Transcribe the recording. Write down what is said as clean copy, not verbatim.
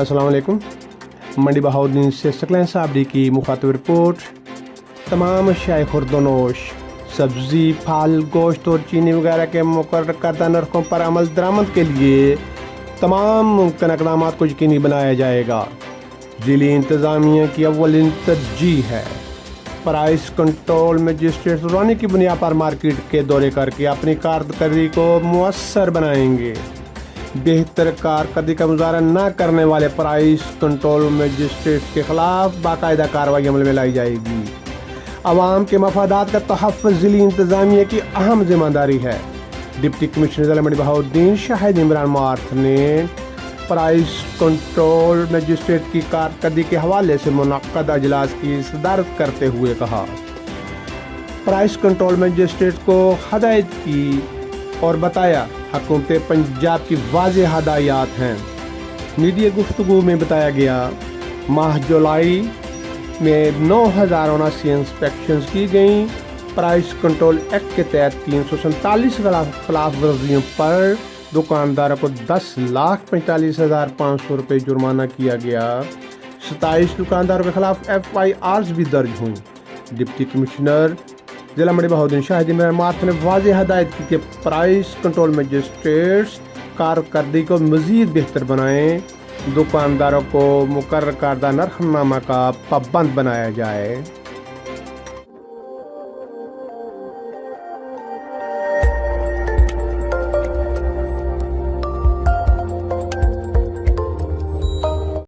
अस्सलाम वालेकुम। मंडी बहाउद्दीन से सकलैन साबरी की मुखातब रिपोर्ट। तमाम अशियाए खुर्दनोश, सब्ज़ी, फल, गोश्त और चीनी वगैरह के मुकर्रर करदा नरखों पर अमल दरामद के लिए तमाम मुमकिन इक़दामात को यकीनी बनाया जाएगा। ज़िली इंतज़ामिया की अव्वलिन तरजीह है प्राइस कंट्रोल मजिस्ट्रेट रोनी की बुनियाद पर मार्केट के दौरे करके अपनी कारकर्दगी को मुअस्सर बनाएंगे। बेहतर कारकर्दगी का मुजाहरा न करने वाले प्राइस कंट्रोल मजिस्ट्रेट के खिलाफ बाकायदा कार्रवाई अमल में लाई जाएगी। अवाम के मफादात का तहफ़्फ़ुज़ ज़िली इंतज़ामिया की अहम जिम्मेदारी है। डिप्टी कमिश्नर ज़िला मंडी बहाउद्दीन शाहिद इमरान मार्थ ने प्राइस कंट्रोल मजिस्ट्रेट की कारकर्दगी के हवाले से मुनक्कद अजलास की सदारत करते हुए कहा, प्राइस कंट्रोल मजिस्ट्रेट को हदायत की और बताया हुकूमत पंजाब की वाज़ेह हदायत हैं। मीडिया गुफ्तगू में बताया गया, माह जुलाई में 9,079 इंस्पेक्शन की गई। प्राइस कंट्रोल एक्ट के तहत 347 खिलाफ वर्जियों पर दुकानदारों को 10,45,500 रुपये जुर्माना किया गया। 27 दुकानदारों के खिलाफ FIRs भी दर्ज हुई। डिप्टी कमिश्नर ज़िला मंडी बहाउद्दीन शाहिद इमरान मार्थ ने वाज़ेह हदायत की कि प्राइस कंट्रोल मजिस्ट्रेट्स कारकर्दगी को मज़ीद बेहतर बनाएं, दुकानदारों को मुकर्रर करदा नरखनामा का पाबंद बनाया जाए।